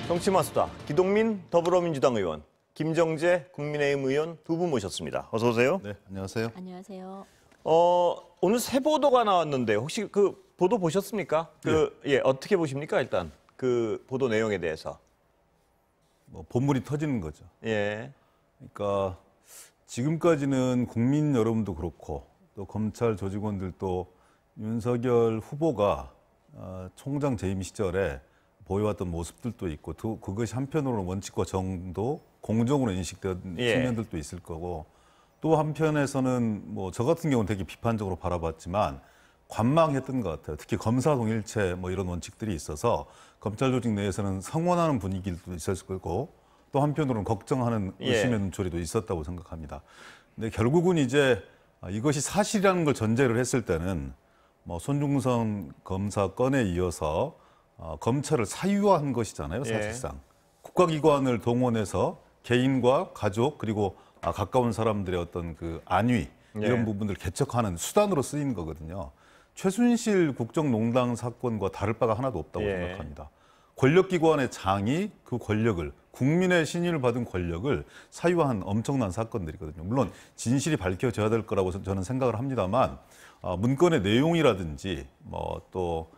정치마수다. 기동민 더불어민주당 의원, 김정재 국민의힘 의원 두 분 모셨습니다. 어서 오세요. 네, 안녕하세요. 안녕하세요. 오늘 새 보도가 나왔는데 혹시 그 보도 보셨습니까? 어떻게 보십니까? 일단 그 보도 내용에 대해서. 뭐 본물이 터지는 거죠. 예. 그러니까 지금까지는 국민 여러분도 그렇고 또 검찰 조직원들도 윤석열 후보가 총장 재임 시절에 보여왔던 모습들도 있고 또 그것이 한편으로는 원칙과 정도 공정으로 인식된 측면들도 있을 거고 또 한편에서는 뭐 저 같은 경우는 되게 비판적으로 바라봤지만 관망했던 것 같아요. 특히 검사 동일체 뭐 이런 원칙들이 있어서 검찰 조직 내에서는 성원하는 분위기도 있었을 거고 또 한편으로는 걱정하는 의심의 눈초리도 있었다고 생각합니다. 근데 결국은 이제 이것이 사실이라는 걸 전제를 했을 때는 뭐 손중성 검사 건에 이어서 검찰을 사유화한 것이잖아요, 사실상. 국가기관을 동원해서 개인과 가족 그리고 가까운 사람들의 어떤 그 안위 이런 부분들을 개척하는 수단으로 쓰인 거거든요. 최순실 국정농단 사건과 다를 바가 하나도 없다고 생각합니다. 권력기관의 장이 그 권력을 국민의 신임을 받은 권력을 사유화한 엄청난 사건들이거든요. 물론 진실이 밝혀져야 될 거라고 저는 생각을 합니다만 문건의 내용이라든지 뭐 또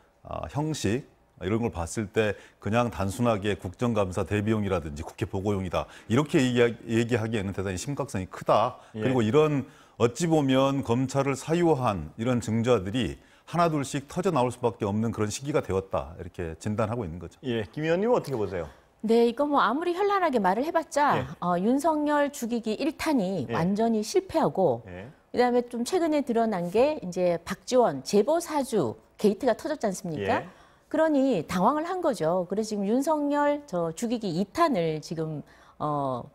형식 이런 걸 봤을 때 그냥 단순하게 국정감사 대비용이라든지 국회 보고용이다 이렇게 얘기하기에는 대단히 심각성이 크다. 그리고 이런 어찌 보면 검찰을 사유화한 이런 증거들이 하나둘씩 터져 나올 수밖에 없는 그런 시기가 되었다. 이렇게 진단하고 있는 거죠. 예, 김 의원님은 어떻게 보세요? 네, 이거 뭐 아무리 현란하게 말을 해봤자 윤석열 죽이기 1탄이 완전히 실패하고 그다음에 좀 최근에 드러난 게 이제 박지원 제보 사주 게이트가 터졌지 않습니까? 그러니 당황을 한 거죠. 그래서 지금 윤석열 죽이기 2탄을 지금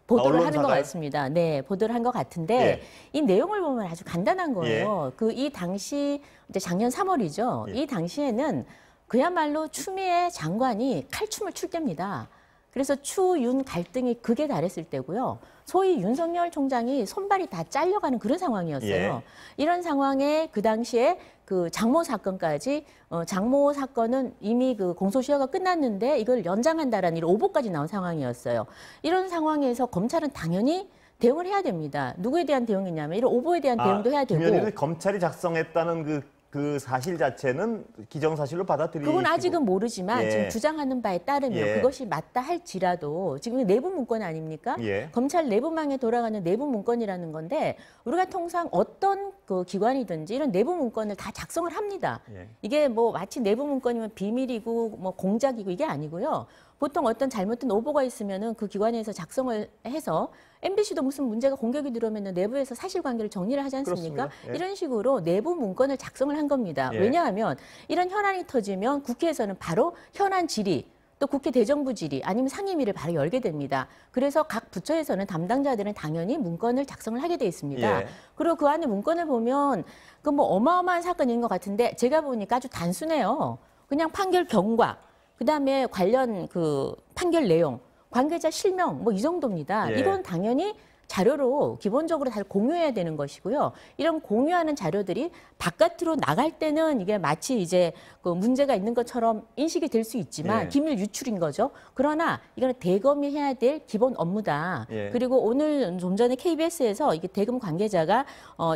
보도를 하는 것 같습니다. 네, 보도를 한 것 같은데 이 내용을 보면 아주 간단한 거예요. 이 당시 이제 작년 3월이죠. 이 당시에는 그야말로 추미애 장관이 칼춤을 출 때입니다. 그래서 추윤 갈등이 극에 달했을 때고요. 소위 윤석열 총장이 손발이 다 잘려가는 그런 상황이었어요. 이런 상황에 그 당시에 그 장모 사건까지 장모 사건은 이미 그 공소시효가 끝났는데 이걸 연장한다라는 이런 오보까지 나온 상황이었어요. 이런 상황에서 검찰은 당연히 대응을 해야 됩니다. 누구에 대한 대응이냐면 이런 오보에 대한 대응도 해야 되고. 김 검찰이 작성했다는 그 사실 자체는 기정사실로 받아들이고 그건 아직은 모르지만 지금 주장하는 바에 따르면 그것이 맞다 할지라도 지금 내부 문건 아닙니까? 검찰 내부망에 돌아가는 내부 문건이라는 건데 우리가 통상 어떤 그 기관이든지 이런 내부 문건을 다 작성을 합니다. 이게 뭐 마치 내부 문건이면 비밀이고 뭐 공작이고 이게 아니고요. 보통 어떤 잘못된 오보가 있으면은 그 기관에서 작성을 해서 MBC도 무슨 문제가 공격이 들어오면 내부에서 사실관계를 정리를 하지 않습니까? 이런 식으로 내부 문건을 작성을 한 겁니다. 왜냐하면 이런 현안이 터지면 국회에서는 바로 현안 질의 또 국회 대정부 질의 아니면 상임위를 바로 열게 됩니다. 그래서 각 부처에서는 담당자들은 당연히 문건을 작성을 하게 돼 있습니다. 그리고 그 안에 문건을 보면 그 뭐 어마어마한 사건인 것 같은데 제가 보니까 아주 단순해요. 그냥 판결 경과 그다음에 관련 그 판결 내용, 관계자 실명 뭐 이 정도입니다. 이건 당연히 자료로 기본적으로 다 공유해야 되는 것이고요. 이런 공유하는 자료들이 바깥으로 나갈 때는 이게 마치 이제 그 문제가 있는 것처럼 인식이 될 수 있지만 기밀 유출인 거죠. 그러나 이거는 대검이 해야 될 기본 업무다. 그리고 오늘 좀 전에 KBS에서 이게 대검 관계자가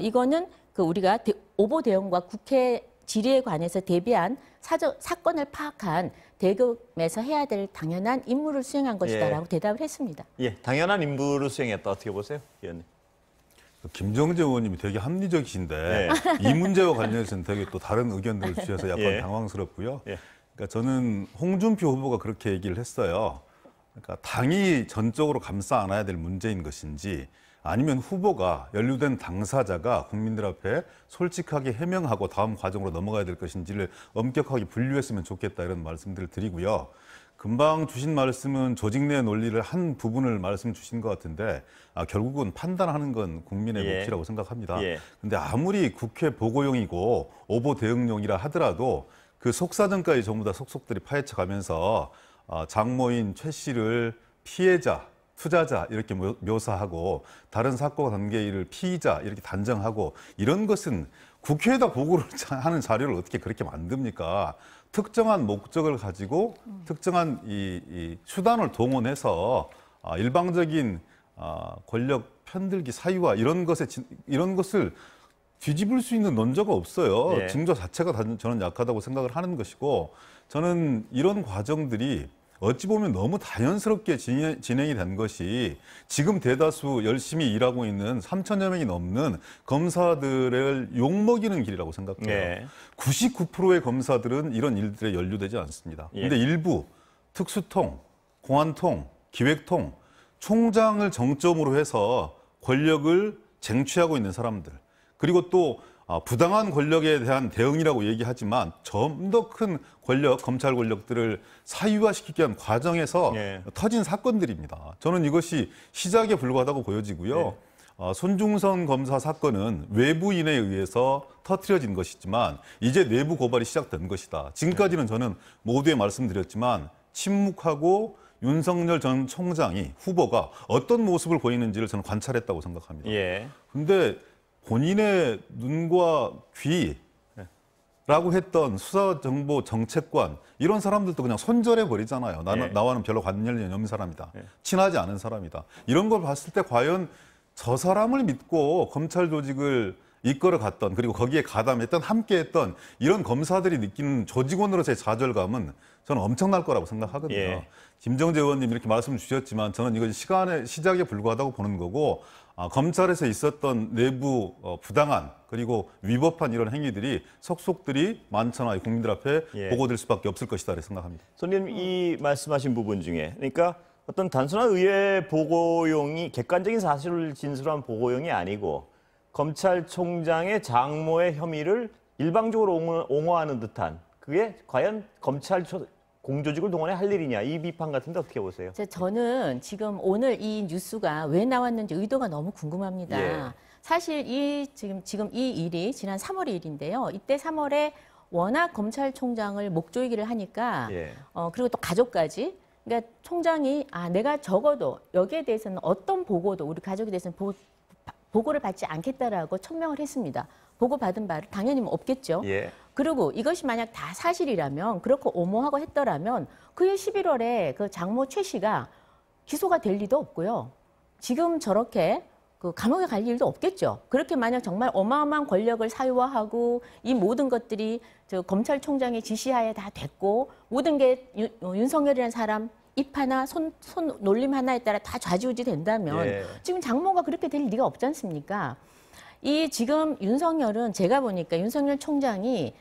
이거는 그 우리가 오보 대응과 국회 질의에 관해서 대비한 사건을 파악한 대검에서 해야 될 당연한 임무를 수행한 것이다라고 대답을 했습니다. 당연한 임무를 수행했다. 어떻게 보세요, 의원님? 김정재 의원님이 되게 합리적이신데 이 문제와 관련해서는 되게 또 다른 의견들을 주셔서 약간 당황스럽고요. 그러니까 저는 홍준표 후보가 그렇게 얘기를 했어요. 그러니까 당이 전적으로 감싸 안아야 될 문제인 것인지 아니면 후보가 연루된 당사자가 국민들 앞에 솔직하게 해명하고 다음 과정으로 넘어가야 될 것인지를 엄격하게 분류했으면 좋겠다 이런 말씀들을 드리고요. 금방 주신 말씀은 조직 내 논리를 한 부분을 말씀 주신 것 같은데 결국은 판단하는 건 국민의 몫이라고 생각합니다. 근데 아무리 국회 보고용이고 오보 대응용이라 하더라도 그 속사정까지 전부 다 속속들이 파헤쳐 가면서 장모인 최 씨를 피해자 투자자 이렇게 묘사하고 다른 사건 관계를 피의자 이렇게 단정하고 이런 것은 국회에다 보고를 하는 자료를 어떻게 그렇게 만듭니까? 특정한 목적을 가지고 특정한 이 수단을 동원해서 일방적인 권력 편들기 사유화 이런 것을 뒤집을 수 있는 논조가 없어요. 예. 징조 자체가 저는 약하다고 생각을 하는 것이고, 저는 이런 과정들이 어찌 보면 너무 자연스럽게 진행이 된 것이 지금 대다수 열심히 일하고 있는 3천여 명이 넘는 검사들을 욕먹이는 길이라고 생각해요. 예. 99%의 검사들은 이런 일들에 연루되지 않습니다. 예. 근데 일부 특수통, 공안통, 기획통, 총장을 정점으로 해서 권력을 쟁취하고 있는 사람들, 그리고 또 부당한 권력에 대한 대응이라고 얘기하지만 좀 더 큰 권력, 검찰 권력들을 사유화시키기 위한 과정에서 예. 터진 사건들입니다. 저는 이것이 시작에 불과하다고 보여지고요. 손중성 검사 사건은 외부인에 의해서 터뜨려진 것이지만 이제 내부 고발이 시작된 것이다. 지금까지는 저는 모두에 말씀드렸지만 침묵하고 윤석열 전 총장이 후보가 어떤 모습을 보이는지를 저는 관찰했다고 생각합니다. 예. 근데 본인의 눈과 귀라고 했던 수사정보정책관 이런 사람들도 그냥 손절해 버리잖아요. 나와는 별로 관련이 없는 사람이다. 친하지 않은 사람이다. 이런 걸 봤을 때 과연 저 사람을 믿고 검찰 조직을 이끌어 갔던, 그리고 거기에 가담했던, 함께했던 이런 검사들이 느끼는 조직원으로서의 좌절감은 저는 엄청날 거라고 생각하거든요. 예. 김정재 의원님 이렇게 말씀 주셨지만 저는 이것이 시간의 시작에 불과하다고 보는 거고, 검찰에서 있었던 내부 부당한 그리고 위법한 이런 행위들이 속속들이 만천하 국민들 앞에 예. 보고될 수밖에 없을 것이다 생각합니다. 손님 이 말씀하신 부분 중에 그러니까 어떤 단순한 의회 보고용이 객관적인 사실을 진술한 보고용이 아니고 검찰총장의 장모의 혐의를 일방적으로 옹호하는 듯한 그게 과연 검찰 공조직을 동원해 할 일이냐 이 비판 같은데 어떻게 보세요? 저는 지금 오늘 이 뉴스가 왜 나왔는지 의도가 너무 궁금합니다. 예. 사실 지금 이 일이 지난 3월의 일인데요. 이때 3월에 워낙 검찰총장을 목조이기를 하니까 예. 그리고 또 가족까지, 그러니까 총장이 내가 적어도 여기에 대해서는 어떤 보고도 우리 가족에 대해서는 보고를 받지 않겠다라고 천명을 했습니다. 보고받은 바를 당연히 없겠죠. 예. 그리고 이것이 만약 다 사실이라면, 그렇고 오모하고 했더라면 그해 11월에 그 장모 최 씨가 기소가 될 리도 없고요. 지금 저렇게 그 감옥에 갈 일도 없겠죠. 그렇게 만약 정말 어마어마한 권력을 사유화하고 이 모든 것들이 저 검찰총장의 지시하에 다 됐고 모든 게 윤석열이라는 사람 입 하나 손 놀림 하나에 따라 다 좌지우지 된다면 예. 지금 장모가 그렇게 될 리가 없지 않습니까? 이 지금 윤석열은 제가 보니까 윤석열 총장이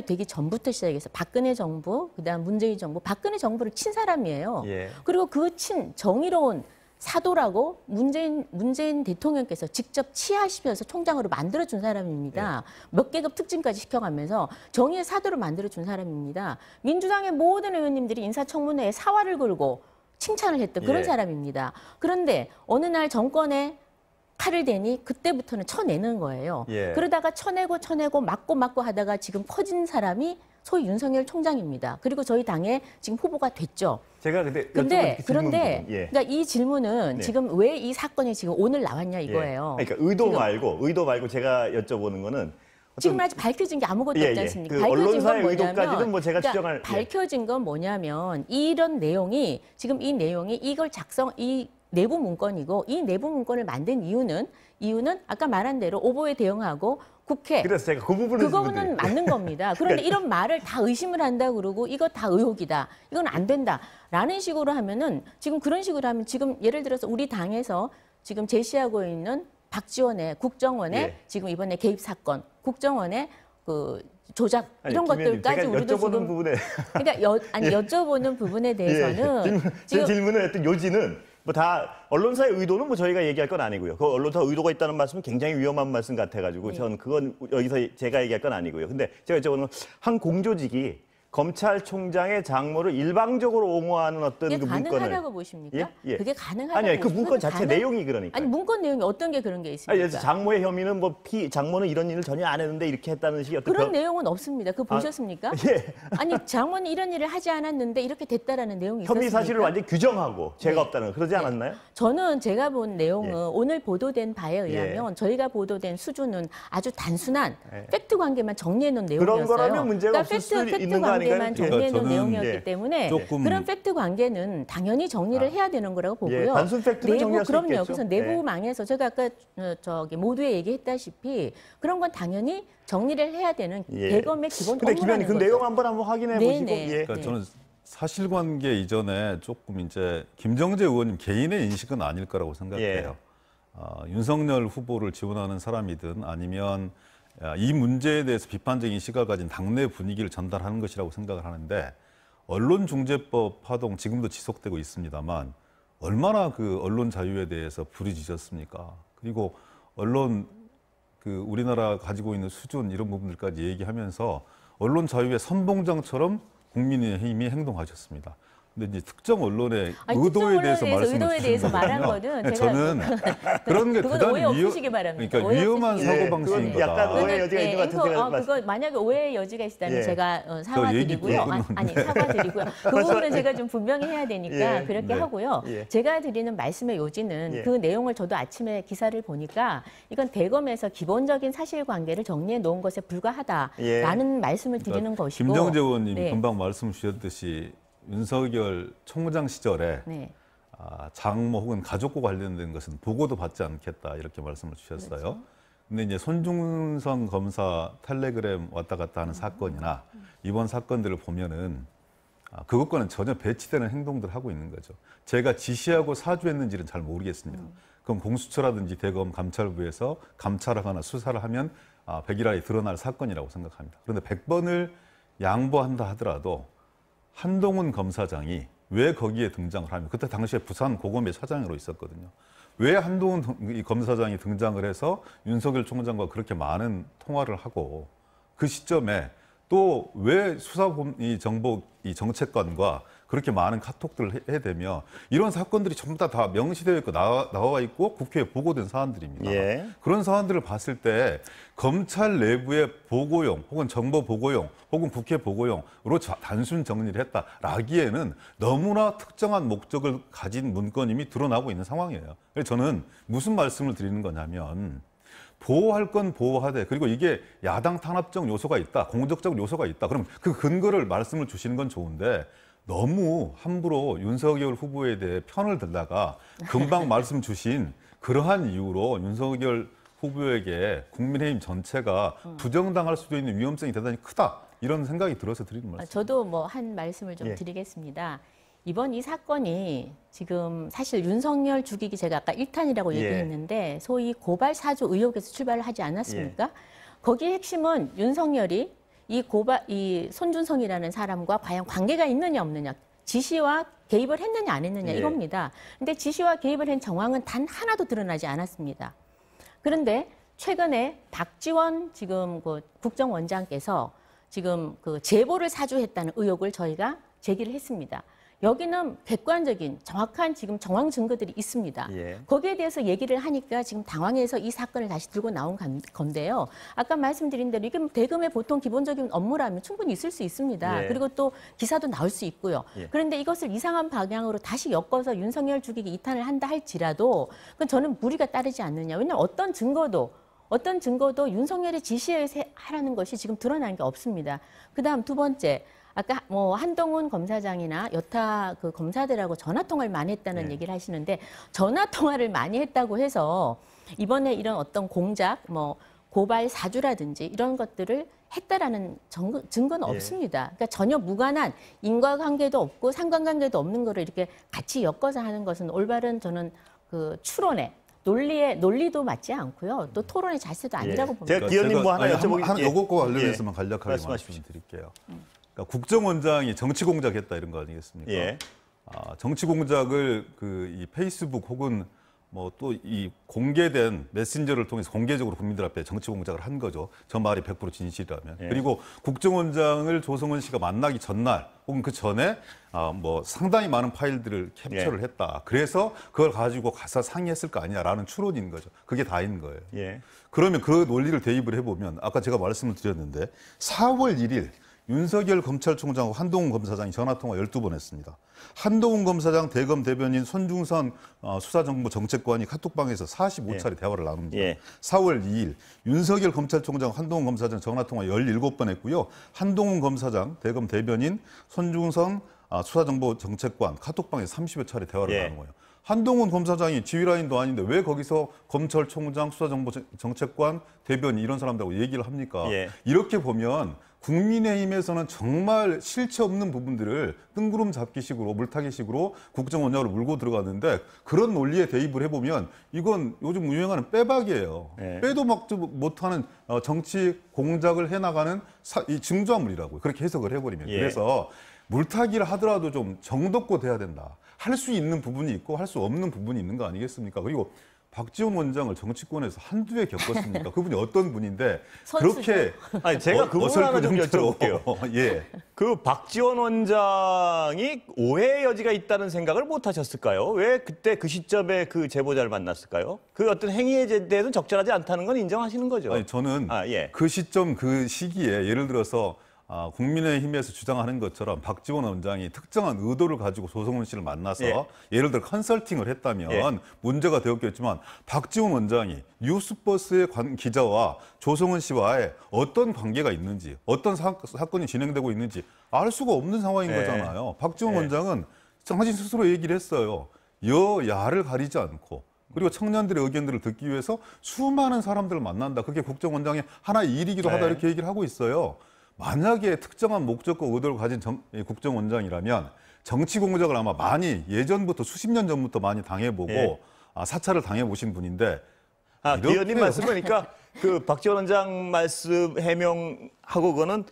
되기 전부터 시작해서 박근혜 정부, 그다음 문재인 정부, 박근혜 정부를 친 사람이에요. 예. 그리고 그 정의로운 사도라고 문재인 대통령께서 직접 치하시면서 총장으로 만들어준 사람입니다. 몇 계급 특징까지 시켜가면서 정의의 사도를 만들어준 사람입니다. 민주당의 모든 의원님들이 인사청문회에 사활을 걸고 칭찬을 했던 그런 사람입니다. 그런데 어느 날 정권에 칼을 대니 그때부터는 쳐내는 거예요. 예. 그러다가 쳐내고 맞고 하다가 지금 커진 사람이 소위 윤석열 총장입니다. 그리고 저희 당에 지금 후보가 됐죠. 제가 그런데 예. 그러니까 이 질문은 지금 왜 이 사건이 지금 오늘 나왔냐 이거예요. 예. 그러니까 의도 말고 제가 여쭤보는 거는 지금 아직 밝혀진 게 아무것도 없지 않습니까? 그 밝혀진 언론사의 건 의도까지는 뭐 제가 그러니까 추정할 밝혀진 건 뭐냐면 이런 내용이 지금 이 내용이 이걸 이 내부 문건이고 이 내부 문건을 만든 이유는 아까 말한 대로 오보에 대응하고 국회. 그래서 제가 그 부분은 맞는 겁니다. 그런데 이런 말을 다 의심을 한다 그러고 이거 다 의혹이다. 이건 안 된다라는 식으로 하면은 지금 그런 식으로 하면 지금 예를 들어서 우리 당에서 지금 제시하고 있는 박지원의 국정원의 지금 이번에 개입 사건, 국정원의 그 조작 이런 것들까지 우리도 지금 부분에 그러니까 여쭤보는 부분에 대해서는 제 질문의 어떤 요지는 뭐 다 언론사의 의도는 뭐 저희가 얘기할 건 아니고요. 그 언론사 의도가 있다는 말씀은 굉장히 위험한 말씀 같아가지고 전 그건 여기서 제가 얘기할 건 아니고요. 근데 제가 여쭤보는 건 한 공조직이 검찰총장의 장모를 일방적으로 옹호하는 어떤 그게 그 문건을 가능하다고 보십니까? 예? 예. 그게 가능하다고 아니, 그 문건 자체 내용이 그러니까. 아니 문건 내용이 어떤 게 그런 게 있습니까? 아니, 장모의 혐의는 뭐 장모는 이런 일을 전혀 안 했는데 이렇게 했다는 식의 어떤 그런 내용은 없습니다. 그거 보셨습니까? 예. 아니 장모는 이런 일을 하지 않았는데 이렇게 됐다라는 내용이 혐의 있었습니까? 사실을 완전히 규정하고 죄가 없다는 거 그러지 않았나요? 저는 제가 본 내용은 예. 오늘 보도된 바에 의하면 저희가 보도된 수준은 아주 단순한 팩트 관계만 정리해 놓은 내용이었어요. 그런 거라면 문제가 없을 수 팩트 있는 거 아닌가요? 관계만 정리해 놓은 내용이었기 때문에 조금 그런 팩트 관계는 당연히 정리를 해야 되는 거라고 보고요. 단순 팩트는 정리할 수 그럼요. 있겠죠. 그래서 내부망에서 제가 아까 저기 모두에 얘기했다시피 그런 건 당연히 정리를 해야 되는 대검의 기본 근데 업무라는 그 거죠. 내용 한번 확인해 보시고. 그러니까 저는 사실관계 이전에 조금 이제 김정재 의원님 개인의 인식은 아닐 거라고 생각해요. 윤석열 후보를 지원하는 사람이든 아니면 이 문제에 대해서 비판적인 시각을 가진 당내 분위기를 전달하는 것이라고 생각을 하는데 언론중재법 파동 지금도 지속되고 있습니다만 얼마나 그 언론 자유에 대해서 부르짖었습니까? 그리고 언론 그 우리나라 가지고 있는 수준 이런 부분들까지 얘기하면서 언론 자유의 선봉장처럼 국민의힘이 행동하셨습니다. 근데 이제 특정 언론의 의도에 대해서 말씀을 주시는 말한 거는 저는 그런 게 대단히 그러니까 위험한 사고 방식인 거다. 약간 오해 여지가 있는 것 같은데 그거 만약에 오해의 여지가 있다면 제가 사과드리고요. 아니 사과드리고요. 그 부분은 제가 좀 분명히 해야 되니까 그렇게 하고요. 제가 드리는 말씀의 요지는 그 내용을 저도 아침에 기사를 보니까 이건 대검에서 기본적인 사실관계를 정리해 놓은 것에 불과하다라는 말씀을 드리는 것이고. 김정재 의원님이 금방 말씀 주셨듯이 윤석열 총장 시절에 장모 혹은 가족과 관련된 것은 보고도 받지 않겠다 이렇게 말씀을 주셨어요. 그렇죠. 근데 이제 손중성 검사 텔레그램 왔다 갔다 하는 사건이나 이번 사건들을 보면은 그것과는 전혀 배치되는 행동들을 하고 있는 거죠. 제가 지시하고 사주했는지는 잘 모르겠습니다. 그럼 공수처라든지 대검 감찰부에서 감찰하거나 수사를 하면 백일하에 드러날 사건이라고 생각합니다. 그런데 100번을 양보한다 하더라도 한동훈 검사장이 왜 거기에 등장을 하면 그때 당시에 부산 고검의 차장으로 있었거든요. 왜 한동훈 검사장이 등장을 해서 윤석열 총장과 그렇게 많은 통화를 하고 그 시점에 또 왜 수사정보 정책관과 그렇게 많은 카톡들을 해대며 이런 사건들이 전부 다 명시되어 있고 나와 있고 국회에 보고된 사안들입니다. 그런 사안들을 봤을 때 검찰 내부의 보고용 혹은 정보 보고용 혹은 국회 보고용으로 단순 정리를 했다라기에는 너무나 특정한 목적을 가진 문건임이 드러나고 있는 상황이에요. 그래서 저는 무슨 말씀을 드리는 거냐면 보호할 건 보호하되 그리고 이게 야당 탄압적 요소가 있다, 공적적 요소가 있다. 그럼 그 근거를 말씀을 주시는 건 좋은데 너무 함부로 윤석열 후보에 대해 편을 들다가 금방 말씀 주신 그러한 이유로 윤석열 후보에게 국민의힘 전체가 부정당할 수도 있는 위험성이 대단히 크다. 이런 생각이 들어서 드리는 말씀입니다. 저도 뭐 한 말씀을 좀 드리겠습니다. 이번 이 사건이 지금 사실 윤석열 죽이기 제가 아까 1탄이라고 얘기했는데 소위 고발 사주 의혹에서 출발을 하지 않았습니까? 거기에 핵심은 윤석열이 이 손준성이라는 사람과 과연 관계가 있느냐 없느냐, 지시와 개입을 했느냐 안 했느냐 이겁니다. 근데 지시와 개입을 한 정황은 단 하나도 드러나지 않았습니다. 그런데 최근에 박지원 지금 그 국정원장께서 지금 그 제보를 사주했다는 의혹을 저희가 제기를 했습니다. 여기는 객관적인 정확한 지금 정황 증거들이 있습니다. 거기에 대해서 얘기를 하니까 지금 당황해서 이 사건을 다시 들고 나온 건데요. 아까 말씀드린 대로 이게 대검의 보통 기본적인 업무라면 충분히 있을 수 있습니다. 그리고 또 기사도 나올 수 있고요. 그런데 이것을 이상한 방향으로 다시 엮어서 윤석열 죽이기 2탄을 한다 할지라도 그건 저는 무리가 따르지 않느냐. 왜냐하면 어떤 증거도 윤석열의 지시에 의해서 하라는 것이 지금 드러난 게 없습니다. 그다음 두 번째. 아까 뭐 한동훈 검사장이나 여타 그 검사들하고 전화 통화를 많이 했다는 얘기를 하시는데 전화 통화를 많이 했다고 해서 이번에 이런 어떤 공작, 뭐 고발 사주라든지 이런 것들을 했다라는 증거는 없습니다. 그러니까 전혀 무관한 인과관계도 없고 상관관계도 없는 거를 이렇게 같이 엮어서 하는 것은 올바른 저는 그 추론에 논리도 맞지 않고요. 또 토론의 자세도 아니라고 봅니다. 제가 기현님 뭐 하나 여쭤보겠습니다. 요것과 관련해서만 간략하게 말씀드릴게요. 그러니까 국정원장이 정치 공작했다 이런 거 아니겠습니까? 정치 공작을 이 페이스북 혹은 뭐 또 이 공개된 메신저를 통해서 공개적으로 국민들 앞에 정치 공작을 한 거죠. 저 말이 100% 진실이라면. 예. 그리고 국정원장을 조성은 씨가 만나기 전날 혹은 그 전에 뭐 상당히 많은 파일들을 캡처를 예. 했다. 그래서 그걸 가지고 가서 상의했을 거 아니냐라는 추론인 거죠. 그게 다인 거예요. 예. 그러면 그 논리를 대입을 해보면 아까 제가 말씀을 드렸는데 4월 1일 윤석열 검찰총장하고 한동훈 검사장이 전화통화 12번 했습니다. 한동훈 검사장 대검 대변인 손중선 수사정보정책관이 카톡방에서 45차례 대화를 나눕니다. 예. 4월 2일 윤석열 검찰총장 한동훈 검사장 전화통화 17번 했고요. 한동훈 검사장 대검 대변인 손중선 수사정보정책관 카톡방에서 30여 차례 대화를 예. 나눈 거예요. 한동훈 검사장이 지휘라인도 아닌데 왜 거기서 검찰총장, 수사정보정책관, 대변인 이런 사람들하고 얘기를 합니까? 예. 이렇게 보면 국민의힘에서는 정말 실체 없는 부분들을 뜬구름 잡기식으로 물타기식으로 국정원장으로 물고 들어갔는데 그런 논리에 대입을 해보면 이건 요즘 유행하는 빼박이에요. 예. 빼도 막지 못하는 정치 공작을 해나가는 이 증조화물이라고요. 그렇게 해석을 해버리면. 예. 그래서 물타기를 하더라도 좀 정도껏 해야 된다. 할 수 있는 부분이 있고 할 수 없는 부분이 있는 거 아니겠습니까? 그리고 박지원 원장을 정치권에서 한두 해 겪었습니까? 그분이 어떤 분인데 그렇게 아니 제가 그 부분 하나 좀 여쭤볼게요. 예. 그 박지원 원장이 오해의 여지가 있다는 생각을 못 하셨을까요? 왜 그때 그 시점에 그 제보자를 만났을까요? 그 어떤 행위에 대해서는 적절하지 않다는 건 인정하시는 거죠? 아니 저는 예. 그 시점 그 시기에 예를 들어서 국민의힘에서 주장하는 것처럼 박지원 원장이 특정한 의도를 가지고 조성은 씨를 만나서 예. 예를 들어 컨설팅을 했다면 예. 문제가 되었겠지만 박지원 원장이 뉴스버스의 기자와 조성은 씨와의 어떤 관계가 있는지 어떤 사건이 진행되고 있는지 알 수가 없는 상황인 예. 거잖아요. 박지원 예. 원장은 당신 스스로 얘기를 했어요. 여야를 가리지 않고 그리고 청년들의 의견들을 듣기 위해서 수많은 사람들을 만난다. 그게 국정원장의 하나의 일이기도 하다 이렇게 얘기를 하고 있어요. 만약에 특정한 목적과 의도를 가진 국정원장이라면 정치 공작을 아마 많이 예전부터 수십 년 전부터 많이 당해보고 예. 사찰을 당해보신 분인데 그 의원님 말씀 보니까 그 박지원 원장 말씀 해명하고 그거는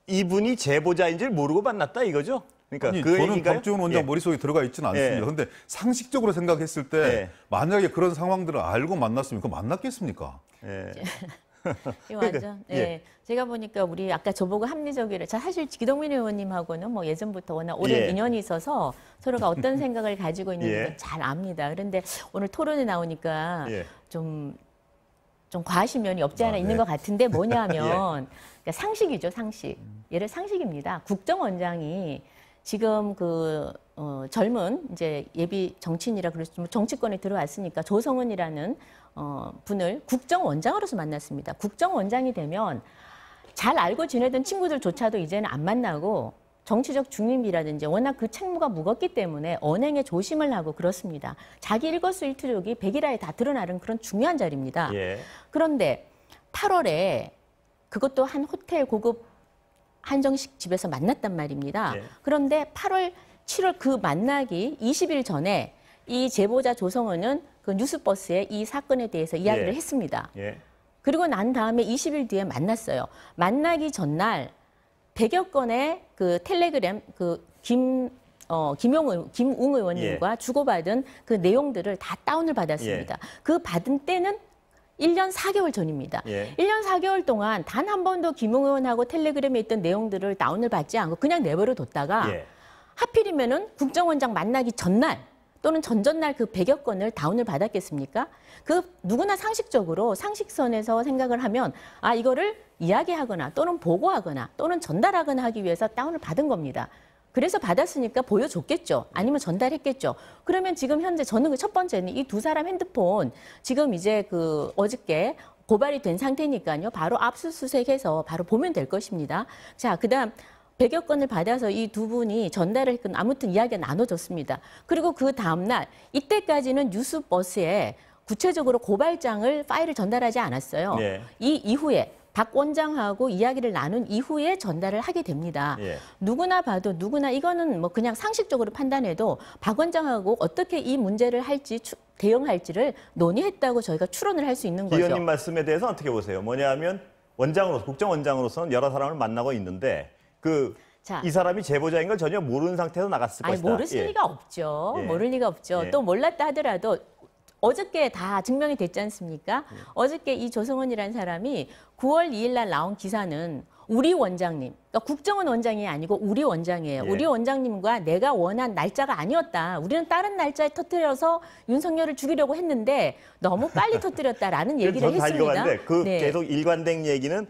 이분이 제보자인 줄 모르고 만났다 이거죠? 그러니까 아니, 그 저는 얘기가요? 박지원 원장 예. 머릿속에 들어가 있지는 않습니다. 예. 그런데 상식적으로 생각했을 때 예. 만약에 그런 상황들을 알고 만났으면 그거 만났겠습니까? 예. 이 완전. 예. 예. 제가 보니까 우리 아까 저보고 합리적이래. 사실 기동민 의원님하고는 뭐 예전부터 워낙 오랜 예. 인연이 있어서 서로가 어떤 생각을 가지고 있는지 예. 잘 압니다. 그런데 오늘 토론에 나오니까 예. 좀 과하신 면이 없지 않아 네. 있는 것 같은데 뭐냐면 그러니까 상식이죠, 상식. 얘를 상식입니다. 국정원장이 지금 젊은 이제 예비 정치인이라 그럴 수 정치권에 들어왔으니까 조성은이라는 분을 국정원장으로서 만났습니다. 국정원장이 되면 잘 알고 지내던 친구들조차도 이제는 안 만나고 정치적 중립이라든지 워낙 그 책무가 무겁기 때문에 언행에 조심을 하고 그렇습니다. 자기 일거수일투족이 백일화에 다 드러나는 그런 중요한 자리입니다. 예. 그런데 8월에 그것도 한 호텔 고급 한정식 집에서 만났단 말입니다. 예. 그런데 8월, 7월 그 만나기 20일 전에 이 제보자 조성은은 그 뉴스버스에 이 사건에 대해서 이야기를 예. 했습니다. 예. 그리고 난 다음에 20일 뒤에 만났어요. 만나기 전날 100여 건의 그 텔레그램 김웅 의원님과 예. 주고받은 그 내용들을 다 다운을 받았습니다. 그 받은 때는 1년 4개월 전입니다. 예. 1년 4개월 동안 단 한 번도 김웅 의원하고 텔레그램에 있던 내용들을 다운을 받지 않고 그냥 내버려 뒀다가 예. 하필이면은 국정원장 만나기 전날 또는 전전날 그 100여 건을 다운을 받았겠습니까? 그 누구나 상식적으로 상식선에서 생각을 하면 이거를 이야기하거나 또는 보고하거나 또는 전달하거나 하기 위해서 다운을 받은 겁니다. 그래서 받았으니까 보여줬겠죠. 아니면 전달했겠죠. 그러면 지금 현재 저는 첫 번째는 이 두 사람 핸드폰 지금 이제 어저께 고발이 된 상태니까요. 바로 압수수색해서 바로 보면 될 것입니다. 자, 그다음 100여 건을 받아서 이 두 분이 전달을 했건 아무튼 이야기가 나눠졌습니다. 그리고 그 다음날 이때까지는 뉴스버스에 구체적으로 고발장을 파일을 전달하지 않았어요. 예. 이 이후에 박 원장하고 이야기를 나눈 이후에 전달을 하게 됩니다. 예. 누구나 봐도 이거는 뭐 그냥 상식적으로 판단해도 박 원장하고 어떻게 이 문제를 대응할지를 논의했다고 저희가 추론을 할 수 있는 거죠. 의원님 말씀에 대해서 어떻게 보세요? 뭐냐면 국정원장으로서는 여러 사람을 만나고 있는데 이 사람이 제보자인 걸 전혀 모르는 상태에서 나갔을 것이다. 모르실 리가 없죠. 예. 모를 리가 없죠. 예. 또 몰랐다 하더라도 어저께 다 증명이 됐지 않습니까? 어저께 이 조성원이라는 사람이 9월 2일 날 나온 기사는 우리 원장님, 그러니까 국정원 원장이 아니고 우리 원장이에요. 예. 우리 원장님과 내가 원한 날짜가 아니었다. 우리는 다른 날짜에 터뜨려서 윤석열을 죽이려고 했는데 너무 빨리 터뜨렸다라는 얘기를 했습니다. 네. 계속 일관된 얘기는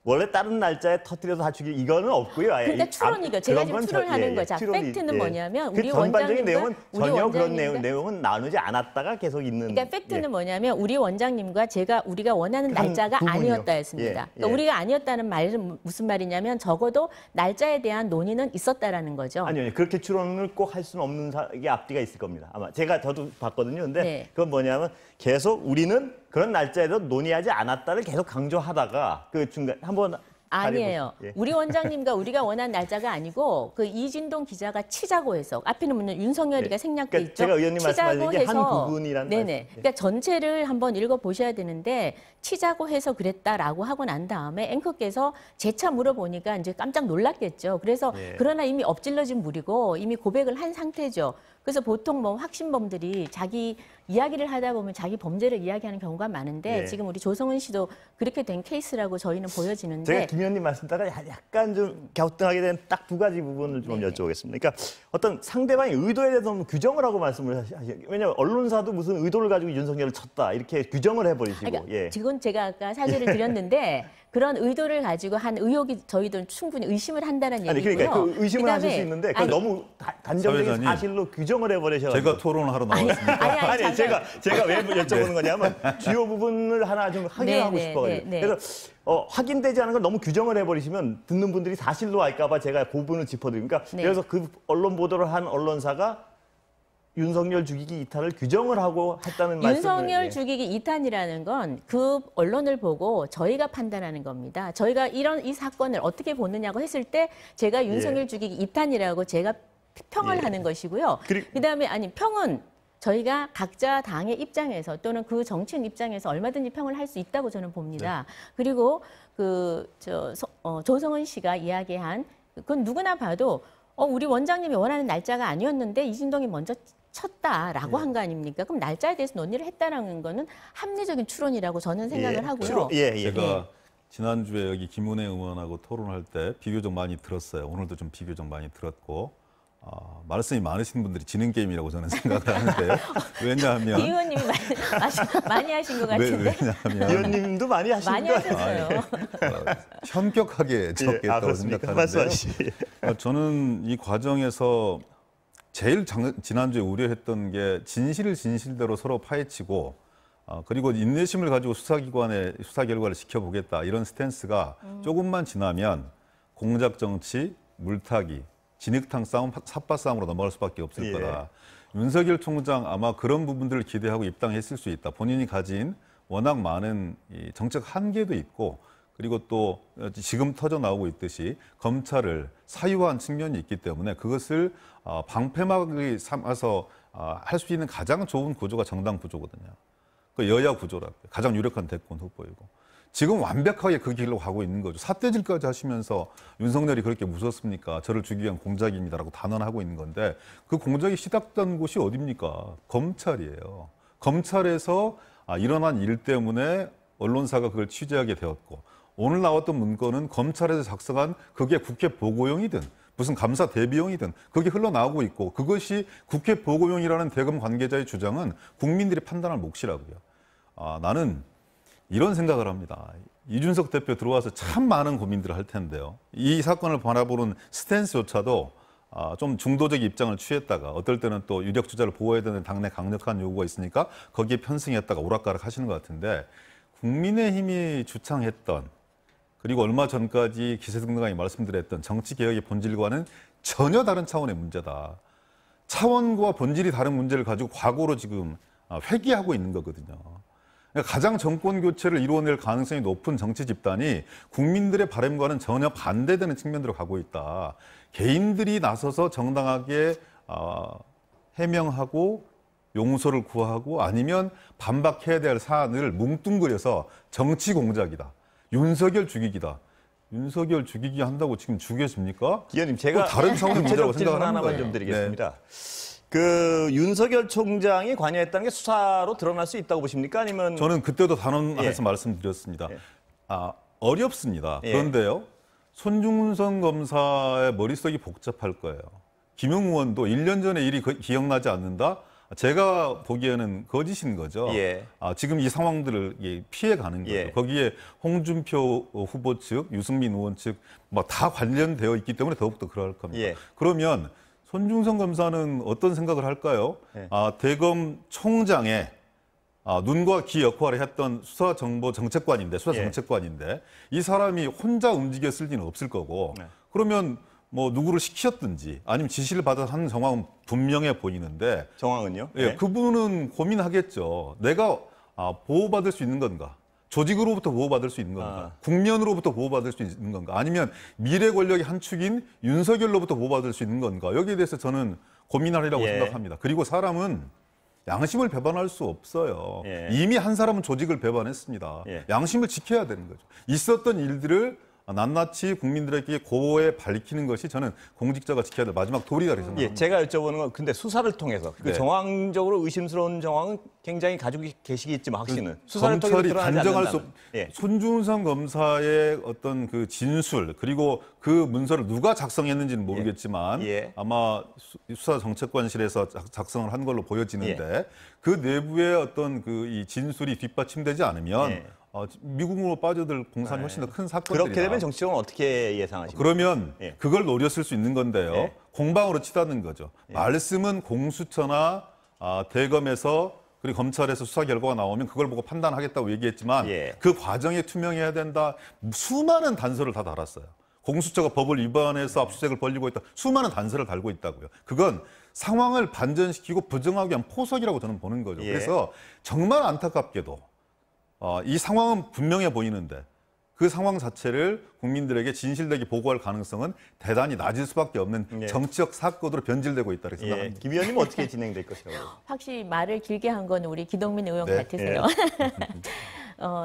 원래 다른 날짜에 터뜨려서 다 죽일 이거는 없고요. 아예. 그러니까 추론이죠. 제가 지금 추론하는 거죠. 팩트는 뭐냐면 우리 전반적인 원장님과 내용은 전혀 그런 내용은 나누지 않았다가 계속 있는. 그러니까 팩트는 뭐냐면 우리 원장님과 우리가 원하는 날짜가 아니었다 했습니다. 그러니까 우리가 아니었다는 말은 무슨 말이냐면 적어도 날짜에 대한 논의는 있었다라는 거죠. 아니요. 그렇게 추론을 꼭 할 수는 없는 게 앞뒤가 있을 겁니다. 아마 저도 봤거든요. 근데 그건 뭐냐면 계속 우리는 그런 날짜에도 논의하지 않았다를 계속 강조하다가 그 중간 한번 아니에요. 우리 원장님과 우리가 원한 날짜가 아니고 그 이진동 기자가 치자고 해서 앞에는 뭐냐 윤석열이가 생략돼 그러니까 있죠. 제가 의원님 말씀하신 게 한 부분이란 네네. 그러니까 전체를 한번 읽어 보셔야 되는데 치자고 해서 그랬다라고 하고 난 다음에 앵커께서 재차 물어보니까 이제 깜짝 놀랐겠죠. 그래서 그러나 이미 엎질러진 물이고 이미 고백을 한 상태죠. 그래서 보통 뭐 확신범들이 자기 이야기를 하다 보면 자기 범죄를 이야기하는 경우가 많은데 지금 우리 조성은 씨도 그렇게 된 케이스라고 저희는 보여지는데 제가 김 의원님 말씀 따라 약간 좀 갸우뚱하게 된 딱 두 가지 부분을 좀 여쭤보겠습니다. 그러니까 어떤 상대방의 의도에 대해서 너무 규정을 하고 말씀을 하시죠. 왜냐하면 언론사도 무슨 의도를 가지고 윤석열을 쳤다 이렇게 규정을 해버리시고. 그러니까 지금 제가 아까 사실을 드렸는데 그런 의도를 가지고 한 의혹이 저희도 충분히 의심을 한다는 얘기고요. 그러니까 그 의심을 하실 수 있는데 그걸 너무 단정적인 사실로 규정을 해버리셔서 제가 토론을 하러 나왔습니다. 아니 제가 왜 여쭤보는 거냐면 주요 부분을 하나 좀 확인하고 싶어요. 그래서 확인되지 않은 걸 너무 규정을 해버리시면 듣는 분들이 사실로 알까 봐 제가 그 부분을 짚어드립니다. 그래서 그 언론 보도를 한 언론사가 윤석열 죽이기 2탄을 규정을 하고 했다는 말씀을. 윤석열 죽이기 2탄이라는 건 그 언론을 보고 저희가 판단하는 겁니다. 저희가 이 사건을 어떻게 보느냐고 했을 때 제가 윤석열 죽이기 2탄이라고 제가 평을 하는 것이고요. 그다음에 평은 저희가 각자 당의 입장에서 또는 그 정치인 입장에서 얼마든지 평을 할 수 있다고 저는 봅니다. 그리고 조성은 씨가 이야기한 그건 누구나 봐도 우리 원장님이 원하는 날짜가 아니었는데 이진동이 먼저 쳤다라고 한 거 아닙니까? 그럼 날짜에 대해서 논의를 했다라는 거는 합리적인 추론이라고 저는 생각을 하고요. 제가 지난주에 여기 김은혜 의원하고 토론할 때 비교적 많이 들었어요. 오늘도 좀 비교적 많이 들었고 말씀이 많으신 분들이 지는 게임이라고 저는 생각을 하는데요. 왜냐하면 이 의원님이 많이 하신 것 같은데. 왜냐하면 의원님도 많이 하신 많이 하셨어요. 현격하게 적겠다고 생각하는데요. 저는 이 과정에서 제일 지난주에 우려했던 게 진실을 진실대로 서로 파헤치고 그리고 인내심을 가지고 수사기관의 수사 결과를 지켜보겠다 이런 스탠스가 조금만 지나면 공작 정치, 물타기, 진흙탕 싸움, 삿바 싸움으로 넘어갈 수밖에 없을 거다. 윤석열 총장 아마 그런 부분들을 기대하고 입당했을 수 있다. 본인이 가진 워낙 많은 이 정책 한계도 있고 그리고 또 지금 터져 나오고 있듯이 검찰을 사유화한 측면이 있기 때문에 그것을 방패막이 삼아서 할 수 있는 가장 좋은 구조가 정당 구조거든요. 그 여야 구조라고 가장 유력한 대권 후보이고 지금 완벽하게 그 길로 가고 있는 거죠. 삿대질까지 하시면서 윤석열이 그렇게 무섭습니까? 저를 죽이기 위한 공작입니다라고 단언하고 있는 건데 그 공작이 시작된 곳이 어디입니까? 검찰이에요. 검찰에서 일어난 일 때문에 언론사가 그걸 취재하게 되었고 오늘 나왔던 문건은 검찰에서 작성한 그게 국회 보고용이든 무슨 감사 대비용이든 그게 흘러나오고 있고 그것이 국회 보고용이라는 대검 관계자의 주장은 국민들이 판단할 몫이라고요. 나는 이런 생각을 합니다. 이준석 대표 들어와서 참 많은 고민들을 할 텐데요. 이 사건을 바라보는 스탠스조차도 좀 중도적 입장을 취했다가 어떨 때는 또 유력 주자를 보호해야 되는 당내 강력한 요구가 있으니까 거기에 편승했다가 오락가락 하시는 것 같은데 국민의힘이 주창했던 그리고 얼마 전까지 기세등등하게 말씀드렸던 정치개혁의 본질과는 전혀 다른 차원의 문제다. 차원과 본질이 다른 문제를 가지고 과거로 지금 회귀하고 있는 거거든요. 가장 정권 교체를 이루어낼 가능성이 높은 정치 집단이 국민들의 바람과는 전혀 반대되는 측면으로 가고 있다. 개인들이 나서서 정당하게 해명하고 용서를 구하고 아니면 반박해야 될 사안을 뭉뚱그려서 정치 공작이다. 윤석열 죽이기다. 윤석열 죽이기 한다고 지금 죽여집니까? 의원님, 제가 다른 차원의 문제라고 생각을 하는 하나만 거예요. 좀 드리겠습니다. 그 윤석열 총장이 관여했다는 게 수사로 드러날 수 있다고 보십니까? 아니면 저는 그때도 단언해서 말씀드렸습니다. 어렵습니다. 그런데요. 손중성 검사의 머릿속이 복잡할 거예요. 김용 의원도 1년 전에 일이 기억나지 않는다? 제가 보기에는 거짓인 거죠. 지금 이 상황들을 피해가는 거죠. 거기에 홍준표 후보 측, 유승민 의원 측 뭐 다 관련되어 있기 때문에 더욱더 그럴 겁니다. 그러면 손중성 검사는 어떤 생각을 할까요? 대검 총장의 눈과 귀 역할을 했던 수사정책관인데 이 사람이 혼자 움직였을 리는 없을 거고 그러면 뭐 누구를 시켰든지 아니면 지시를 받아서 하는 정황은 분명해 보이는데 정황은요? 그분은 고민하겠죠. 내가 보호받을 수 있는 건가? 조직으로부터 보호받을 수 있는 건가? 국면으로부터 보호받을 수 있는 건가? 아니면 미래 권력의 한 축인 윤석열로부터 보호받을 수 있는 건가? 여기에 대해서 저는 고민하리라고 생각합니다. 그리고 사람은 양심을 배반할 수 없어요. 이미 한 사람은 조직을 배반했습니다. 양심을 지켜야 되는 거죠. 있었던 일들을 낱낱이 국민들에게 고에 밝히는 것이 저는 공직자가 지켜야 될 마지막 도리라고 생각합니다. 제가 여쭤보는 건 근데 수사를 통해서 그 정황적으로 의심스러운 정황은 굉장히 가지고 계시겠지만 확신은 수사를 통해서 단정할 수 손준성 검사의 어떤 그 진술 그리고 그 문서를 누가 작성했는지는 모르겠지만 아마 수사정책관실에서 작성을 한 걸로 보여지는데 그 내부의 어떤 그 이 진술이 뒷받침되지 않으면 미국으로 빠져들 공산이 훨씬 더 큰 사건들이다. 그렇게 되면 정치적으로 어떻게 예상하십니까? 그러면 그걸 노렸을 수 있는 건데요. 공방으로 치닫는 거죠. 말씀은 공수처나 대검에서 그리고 검찰에서 수사 결과가 나오면 그걸 보고 판단하겠다고 얘기했지만 그 과정에 투명해야 된다. 수많은 단서를 다 달았어요. 공수처가 법을 위반해서 압수수색을 벌이고 있다. 수많은 단서를 달고 있다고요. 그건 상황을 반전시키고 부정하기 위한 포석이라고 저는 보는 거죠. 그래서 정말 안타깝게도 이 상황은 분명해 보이는데 그 상황 자체를 국민들에게 진실되게 보고할 가능성은 대단히 낮을 수밖에 없는 정치적 사건으로 변질되고 있다고 생각합니다. 김 의원님은 어떻게 진행될 것이라고? 확실히 말을 길게 한 건 우리 기동민 의원 같으세요.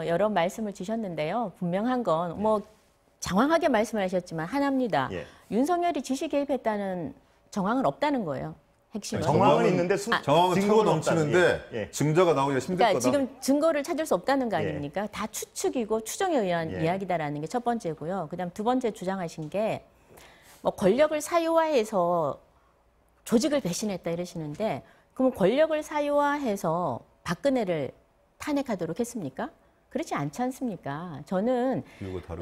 여러 말씀을 주셨는데요. 분명한 건 뭐 장황하게 말씀을 하셨지만 하나입니다. 윤석열이 지시 개입했다는 정황은 없다는 거예요. 핵심은. 정황은 있는데 정황은 차고 넘치는데 증거가 나오기가 힘들 그러니까 거다. 지금 증거를 찾을 수 없다는 거 아닙니까? 다 추측이고 추정에 의한 이야기다라는 게 첫 번째고요. 그다음 두 번째 주장하신 게 뭐 권력을 사유화해서 조직을 배신했다 이러시는데 그럼 권력을 사유화해서 박근혜를 탄핵하도록 했습니까? 그렇지 않지 않습니까? 저는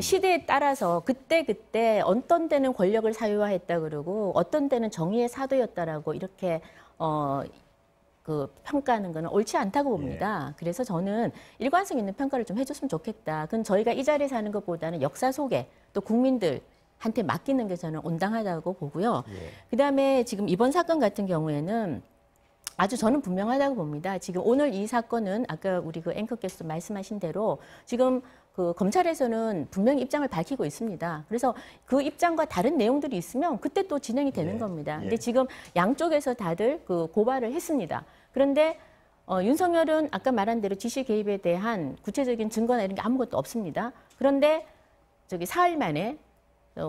시대에 따라서 그때 어떤 때는 권력을 사유화했다 그러고 어떤 때는 정의의 사도였다라고 이렇게 그 평가하는 거는 옳지 않다고 봅니다. 그래서 저는 일관성 있는 평가를 좀 해줬으면 좋겠다. 그건 저희가 이 자리에서 하는 것보다는 역사 속에 또 국민들한테 맡기는 게 저는 온당하다고 보고요. 그다음에 지금 이번 사건 같은 경우에는 아주 저는 분명하다고 봅니다. 지금 오늘 이 사건은 아까 우리 그 앵커께서 말씀하신 대로 지금 그 검찰에서는 분명히 입장을 밝히고 있습니다. 그래서 그 입장과 다른 내용들이 있으면 그때 또 진행이 되는 겁니다. 근데 지금 양쪽에서 다들 그 고발을 했습니다. 그런데 윤석열은 아까 말한 대로 지시 개입에 대한 구체적인 증거나 이런 게 아무것도 없습니다. 그런데 저기 사흘 만에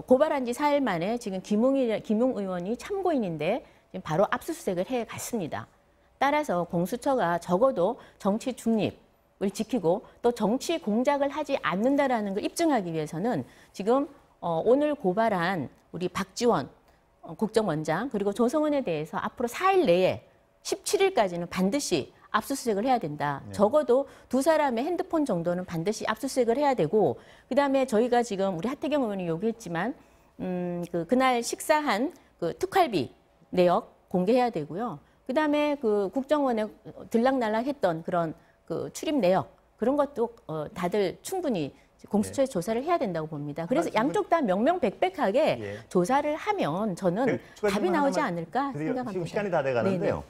고발한 지 사흘 만에 지금 김용 의원이 참고인인데 지금 바로 압수수색을 해 갔습니다. 따라서 공수처가 적어도 정치 중립을 지키고 또 정치 공작을 하지 않는다라는 걸 입증하기 위해서는 지금 오늘 고발한 우리 박지원 국정원장 그리고 조성은에 대해서 앞으로 4일 내에 17일까지는 반드시 압수수색을 해야 된다. 적어도 두 사람의 핸드폰 정도는 반드시 압수수색을 해야 되고 그다음에 저희가 지금 우리 하태경 의원이 요구했지만 그날 식사한 그 특활비 내역 공개해야 되고요. 그다음에 그 국정원에 들락날락했던 그런 그 출입 내역 그런 것도 다들 충분히 공수처에 조사를 해야 된다고 봅니다. 그래서 양쪽 다 명명백백하게 조사를 하면 저는 답이 나오지 않을까 생각합니다. 지금 시간이 다 돼가는데요.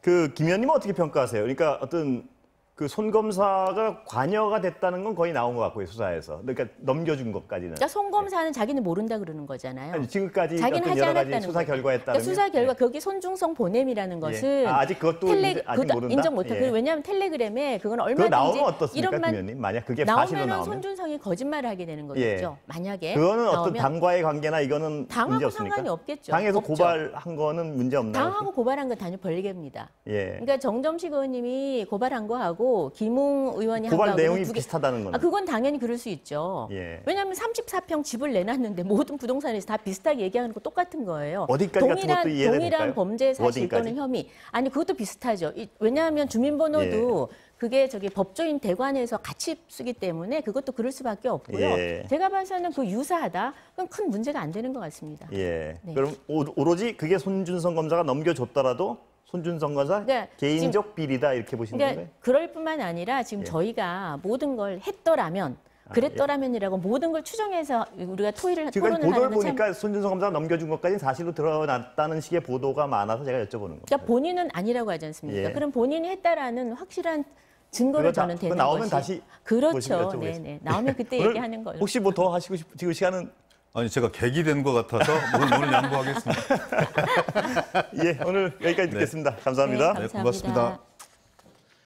그 김 의원님은 어떻게 평가하세요? 그러니까 어떤 그 손 검사가 관여가 됐다는 건 거의 나온 것 같고요, 수사에서. 그러니까 넘겨준 것까지는. 그러니까 손 검사는 자기는 모른다 그러는 거잖아요. 아니, 지금까지 자기는 하지 여러 가지 않았다는 수사 거죠. 결과에 따르면. 그러니까 수사 결과 거기 손중성 보냄이라는 것은 아직 그것도 아직 모른다. 인정 못해. 왜냐하면 텔레그램에 그건 그거 얼마든지 나오면 어떻습니까, 이런만 김 의원님? 만약 그게 사실로 나오면은 나오면. 손준성이 거짓말을 하게 되는 거겠죠. 만약에 그거는 어떤 나오면 당과의 관계나 이거는 문제 당하고 없습니까? 상관이 없겠죠. 당에서 없죠. 고발한 거는 문제 없나요? 당하고 고발한 건 단지 벌개입니다. 예. 그러니까 정점식 의원님이 고발한 거하고 김웅 의원이 한 고발 거하고 내용이 비슷하다는 거는. 그건 당연히 그럴 수 있죠. 예. 왜냐하면 34평 집을 내놨는데 모든 부동산에서 다 비슷하게 얘기하는 거 똑같은 거예요. 어디까지 같은 것도 이해가 동일한 될까요? 범죄 사실 어디까지? 또는 혐의. 아니 그것도 비슷하죠. 왜냐하면 주민번호도 그게 저기 법조인 대관에서 같이 쓰기 때문에 그것도 그럴 수밖에 없고요. 제가 봐서는 그 유사하다. 그건 큰 문제가 안 되는 것 같습니다. 예. 그럼 오로지 그게 손준성 검사가 넘겨줬더라도 손준성 검사 그러니까 개인적 비리다 이렇게 보시는 거예요? 그럴 뿐만 아니라 지금 저희가 모든 걸 했더라면 그랬더라면이라고 모든 걸 추정해서 우리가 토론을 지금까지 하는 보도를 건 보니까 손준성 검사가 넘겨준 것까지 사실로 드러났다는 식의 보도가 많아서 제가 여쭤보는 겁니다. 그러니까 본인은 아니라고 하지 않습니까? 그럼 본인이 했다라는 확실한 증거를 저는 되는 나오면 것이. 다시 그렇죠. 네네. 나오면 그때 얘기하는 거예요. 혹시 뭐 더 하시고 싶 지금 시간은 아니 제가 객이 된 것 같아서 오늘 양보하겠습니다. 예, 오늘 여기까지 듣겠습니다. 감사합니다. 네, 감사합니다. 고맙습니다.